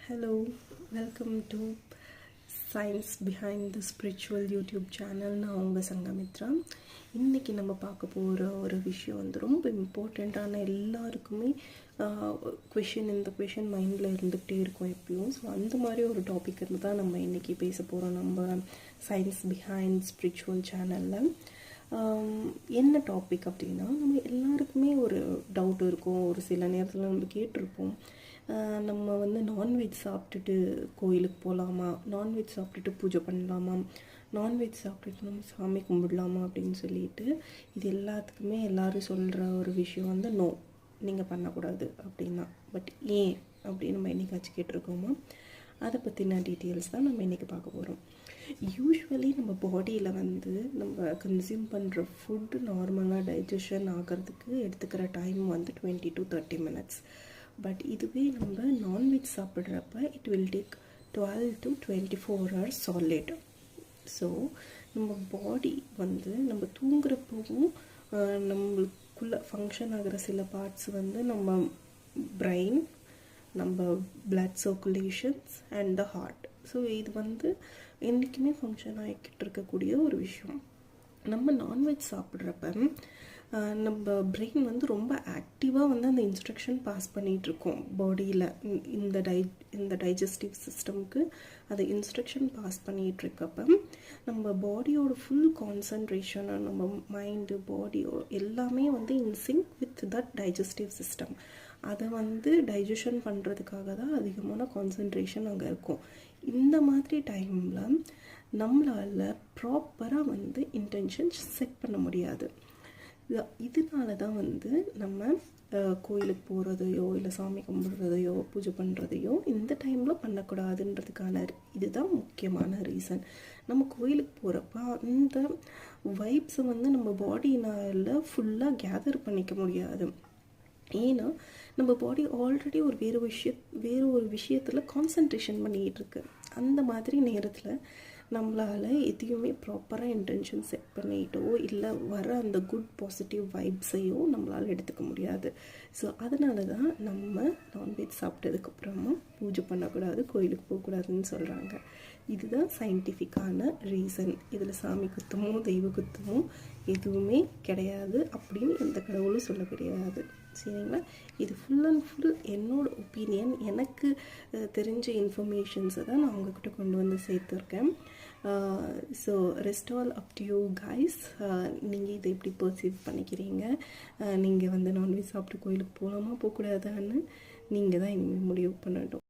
Hello, welcome to Science Behind the Spiritual YouTube channel. நான் உங்கள் சங்கமித்ரா. இன்றைக்கி நம்ம பார்க்க போகிற ஒரு விஷயம் வந்து ரொம்ப இம்பார்ட்டண்ட்டான எல்லாருக்குமே இந்த கொஷின் மைண்டில் இருந்துகிட்டே இருக்கும் எப்பயும். ஸோ அந்த மாதிரி ஒரு டாபிக் இருந்து தான் நம்ம இன்றைக்கி பேச போகிறோம் நம்ம சயின்ஸ் பிஹைண்ட் ஸ்பிரிச்சுவல் சேனலில். என்ன டாபிக் அப்படின்னா, நம்ம எல்லாருக்குமே ஒரு டவுட் இருக்கும். ஒரு சில நேரத்தில் நம்ம கேட்டிருப்போம், நம்ம வந்து நான்வெஜ் சாப்பிட்டுட்டு கோயிலுக்கு போகலாமா, நான்வெஜ் சாப்பிட்டுட்டு பூஜை பண்ணலாமா, நான்வெஜ் சாப்பிட்டுட்டு நம்ம சாமி கும்பிடலாமா அப்படின்னு சொல்லிட்டு இது எல்லாத்துக்குமே எல்லோரும் சொல்கிற ஒரு விஷயம் வந்து நோ, நீங்கள் பண்ணக்கூடாது அப்படின்னா. பட் ஏன் அப்படின்னு நம்ம என்னைக்காச்சும் கேட்டிருக்கோமா? அதை பற்றின டீட்டெயில்ஸ் தான் நம்ம இன்றைக்கி பார்க்க போகிறோம். யூஸ்வலி நம்ம பாடியில் வந்து நம்ம கன்சியூம் பண்ணுற ஃபுட்டு நார்மலாக டைஜஷன் ஆகிறதுக்கு எடுத்துக்கிற டைம் வந்து 20 to 30 minutes. பட் இதுவே நம்ம நான்வெஜ் சாப்பிட்றப்ப it will take 12 to 24 hours solid. So நம்ம பாடி வந்து நம்ம தூங்குறப்பவும் நம்மளுக்குள்ளே ஃபங்க்ஷன் ஆகிற சில பார்ட்ஸ் வந்து நம்ம பிரெயின், நம்ம blood circulations and the heart. So இது வந்து என்றைக்குமே ஃபங்க்ஷன் ஆகிக்கிட்டு இருக்கக்கூடிய ஒரு விஷயம். நம்ம நான்வெஜ் சாப்பிட்றப்ப நம்ம பிரெயின் வந்து ரொம்ப ஆக்டிவாக வந்து அந்த இன்ஸ்ட்ரக்ஷன் பாஸ் பண்ணிகிட்ருக்கோம் பாடியில். இந்த டைஜஸ்டிவ் சிஸ்டம்க்கு அதை இன்ஸ்ட்ரக்ஷன் பாஸ் பண்ணிகிட்ருக்கப்ப நம்ம பாடியோட ஃபுல் கான்சன்ட்ரேஷன், நம்ம மைண்டு பாடியோ எல்லாமே வந்து இன்சிங்க் வித் தட் டைஜஸ்டிவ் சிஸ்டம். அதை வந்து டைஜஷன் பண்ணுறதுக்காக தான் அதிகமான கான்சன்ட்ரேஷன் அங்கே இருக்கும். இந்த மாதிரி டைமில் நம்மளால் ப்ராப்பராக வந்து இன்டென்ஷன்ஸ் செட் பண்ண முடியாது. இதனால தான் வந்து நம்ம கோயிலுக்கு போகிறதையோ இல்லை சாமி கும்பிடுறதையோ பூஜை பண்ணுறதையோ இந்த டைமில் பண்ணக்கூடாதுன்றதுக்கான இதுதான் முக்கியமான ரீசன். நம்ம கோயிலுக்கு போகிறப்ப அந்த வைப்ஸை வந்து நம்ம பாடினால் ஃபுல்லாக கேதர் பண்ணிக்க முடியாது. ஏன்னா நம்ம பாடி ஆல்ரெடி வேறு ஒரு விஷயத்தில் கான்சன்ட்ரேஷன் பண்ணிகிட்டு இருக்கு. அந்த மாதிரி நேரத்தில் நம்மளால் எதையுமே ப்ராப்பராக இன்டென்ஷன் செட் பண்ணிட்டோ இல்லை வர அந்த குட் பாசிட்டிவ் வைப்ஸையோ நம்மளால் எடுத்துக்க முடியாது. ஸோ அதனால தான் நம்ம நான்வெஜ் சாப்பிட்டதுக்கப்புறமா பூஜை பண்ணக்கூடாது, கோயிலுக்கு போகக்கூடாதுன்னு சொல்கிறாங்க. இதுதான் சயின்டிஃபிக்கான ரீசன். இதில் சாமி குத்தமோ தெய்வ குத்தமோ எதுவுமே கிடையாது அப்படின்னு எந்த கடவுளும் சொல்ல கிடையாது. சரிங்களா? இது ஃபுல் அண்ட் ஃபுல் என்னோட ஒப்பீனியன். எனக்கு தெரிஞ்ச இன்ஃபர்மேஷன்ஸை தான் நான் உங்ககிட்ட கொண்டு வந்து சேர்த்துருக்கேன். So rest all up to you guys. நீங்கள் இதை எப்படி பர்சீவ் பண்ணிக்கிறீங்க? நீங்கள் வந்து நான்வெஜ் சாப்பிட்டு கோயிலுக்கு போகலாமா போகக்கூடாதான்னு நீங்கள் தான் இனிமேல் முடிவு பண்ணட்டும்.